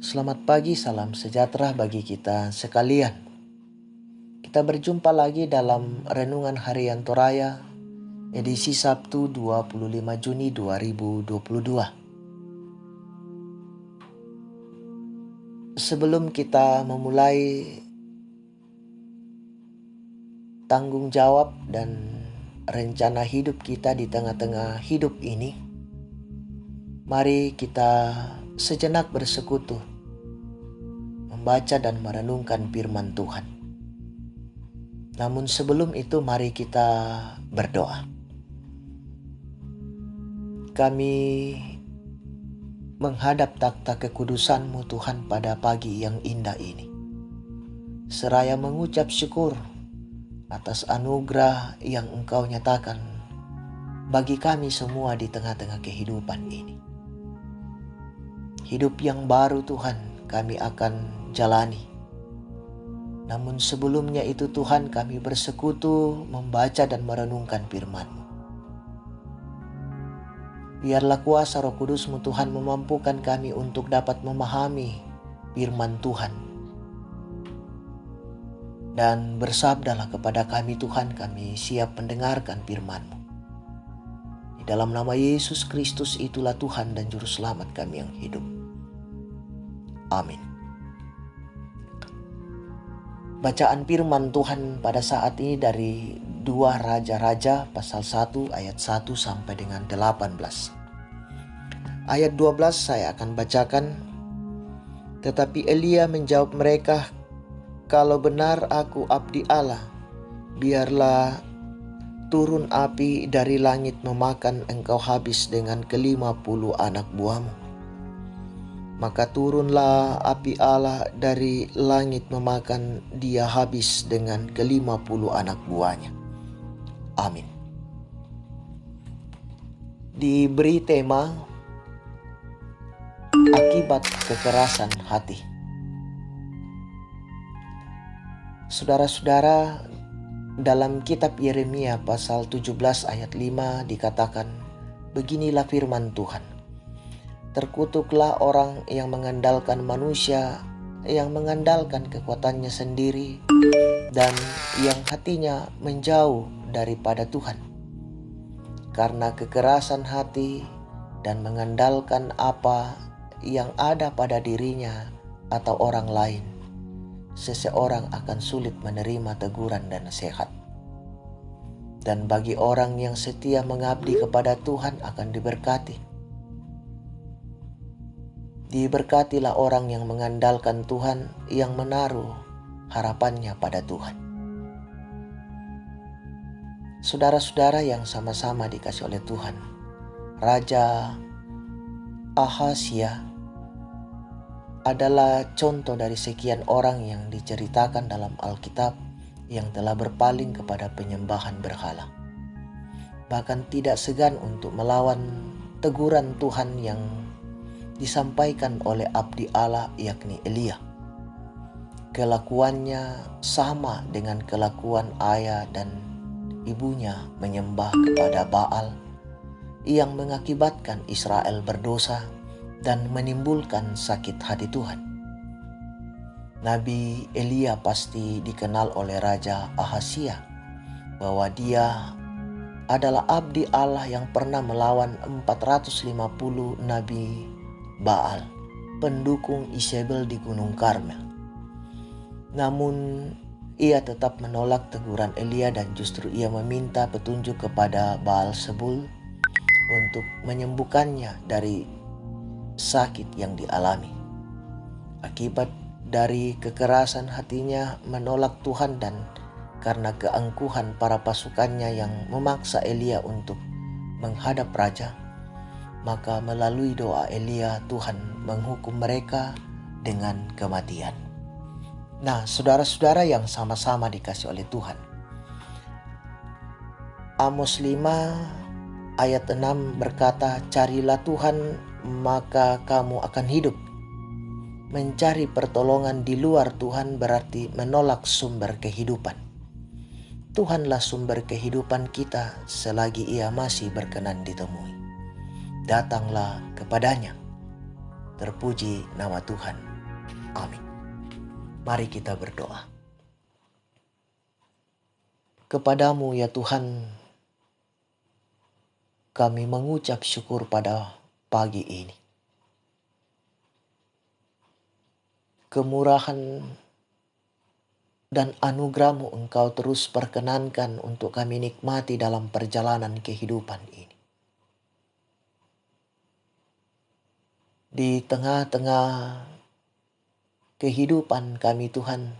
Selamat pagi, salam sejahtera bagi kita sekalian. Kita berjumpa lagi dalam Renungan Harian Toraya, edisi Sabtu 25 Juni 2022. Sebelum kita memulai tanggung jawab dan rencana hidup kita di tengah-tengah hidup ini, mari kita sejenak bersekutu, membaca dan merenungkan firman Tuhan. Namun sebelum itu mari kita berdoa. Kami menghadap takhta kekudusan-Mu Tuhan pada pagi yang indah ini. Seraya mengucap syukur atas anugerah yang Engkau nyatakan bagi kami semua di tengah-tengah kehidupan ini. Hidup yang baru Tuhan kami akan jalani. Namun sebelumnya itu Tuhan, kami bersekutu membaca dan merenungkan firman-Mu. Biarlah kuasa Roh Kudus-Mu Tuhan memampukan kami untuk dapat memahami firman Tuhan. Dan bersabdalah kepada kami Tuhan, kami siap mendengarkan firman-Mu. Di dalam nama Yesus Kristus itulah Tuhan dan Juru Selamat kami yang hidup. Amin. Bacaan firman Tuhan pada saat ini dari 2 Raja-Raja pasal 1 ayat 1 sampai dengan 18. Ayat 12 saya akan bacakan. Tetapi Elia menjawab mereka, "Kalau benar aku abdi Allah, biarlah turun api dari langit memakan engkau habis dengan ke-50 anak buahmu." Maka turunlah api Allah dari langit memakan dia habis dengan ke-50 anak buahnya. Amin. Diberi tema akibat kekerasan hati. Saudara-saudara, dalam kitab Yeremia pasal 17 ayat 5 dikatakan, beginilah firman Tuhan. Terkutuklah orang yang mengandalkan manusia, yang mengandalkan kekuatannya sendiri, dan yang hatinya menjauh daripada Tuhan. Karena kekerasan hati dan mengandalkan apa yang ada pada dirinya atau orang lain, seseorang akan sulit menerima teguran dan nasihat. Dan bagi orang yang setia mengabdi kepada Tuhan akan diberkati. Diberkatilah orang yang mengandalkan Tuhan, yang menaruh harapannya pada Tuhan. Saudara-saudara yang sama-sama dikasih oleh Tuhan, Raja Ahazia adalah contoh dari sekian orang yang diceritakan dalam Alkitab yang telah berpaling kepada penyembahan berhala. Bahkan tidak segan untuk melawan teguran Tuhan yang disampaikan oleh abdi Allah yakni Elia. Kelakuannya sama dengan kelakuan ayah dan ibunya menyembah kepada Baal yang mengakibatkan Israel berdosa dan menimbulkan sakit hati Tuhan. Nabi Elia pasti dikenal oleh Raja Ahazia bahwa dia adalah abdi Allah yang pernah melawan 450 nabi Baal, pendukung Isabel di Gunung Karmel. Namun ia tetap menolak teguran Elia dan justru ia meminta petunjuk kepada Baal-Zebul untuk menyembuhkannya dari sakit yang dialami. Akibat dari kekerasan hatinya menolak Tuhan dan karena keangkuhan para pasukannya yang memaksa Elia untuk menghadap raja, maka melalui doa Elia Tuhan menghukum mereka dengan kematian. Nah, saudara-saudara yang sama-sama dikasih oleh Tuhan, Amos 5 ayat 6 berkata, "Carilah Tuhan maka kamu akan hidup." Mencari pertolongan di luar Tuhan berarti menolak sumber kehidupan. Tuhanlah sumber kehidupan kita selagi Ia masih berkenan ditemui. Datanglah kepadanya. Terpuji nama Tuhan. Amin. Mari kita berdoa. Kepadamu ya Tuhan, kami mengucap syukur pada pagi ini. Kemurahan dan anugerah-Mu Engkau terus perkenankan untuk kami nikmati dalam perjalanan kehidupan ini. Di tengah-tengah kehidupan kami Tuhan,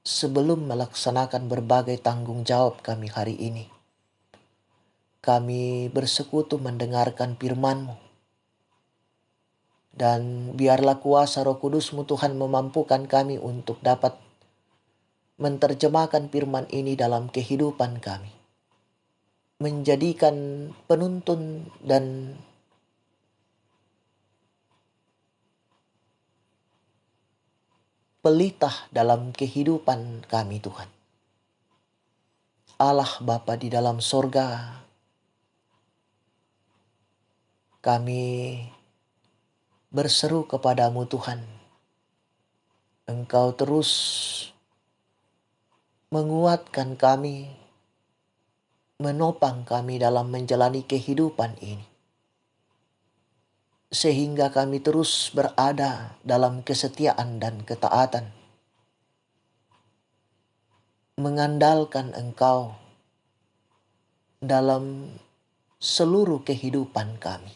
sebelum melaksanakan berbagai tanggung jawab kami hari ini, kami bersekutu mendengarkan firman-Mu. Dan biarlah kuasa Roh Kudus-Mu Tuhan memampukan kami untuk dapat menerjemahkan firman ini dalam kehidupan kami. Menjadikan penuntun dan pelita dalam kehidupan kami Tuhan. Allah Bapa di dalam sorga, kami berseru kepadamu Tuhan. Engkau terus menguatkan kami, menopang kami dalam menjalani kehidupan ini. Sehingga kami terus berada dalam kesetiaan dan ketaatan. Mengandalkan Engkau dalam seluruh kehidupan kami.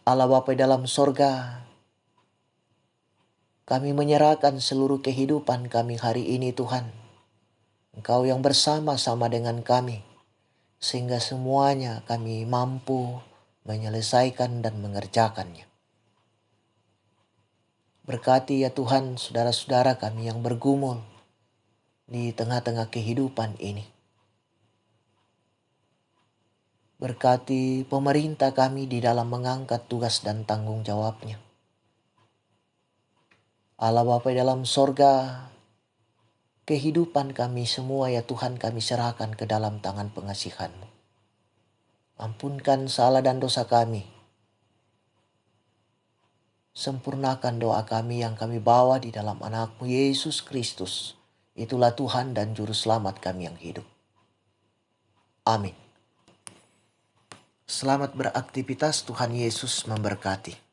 Allah Bapa dalam sorga, kami menyerahkan seluruh kehidupan kami hari ini Tuhan. Engkau yang bersama-sama dengan kami, sehingga semuanya kami mampu menyelesaikan dan mengerjakannya. Berkati ya Tuhan saudara-saudara kami yang bergumul di tengah-tengah kehidupan ini. Berkati pemerintah kami di dalam mengangkat tugas dan tanggung jawabnya. Allah Bapa dalam sorga, kehidupan kami semua ya Tuhan kami serahkan ke dalam tangan pengasihan-Mu. Ampunkan salah dan dosa kami. Sempurnakan doa kami yang kami bawa di dalam anak-Mu Yesus Kristus. Itulah Tuhan dan Juru Selamat kami yang hidup. Amin. Selamat beraktivitas, Tuhan Yesus memberkati.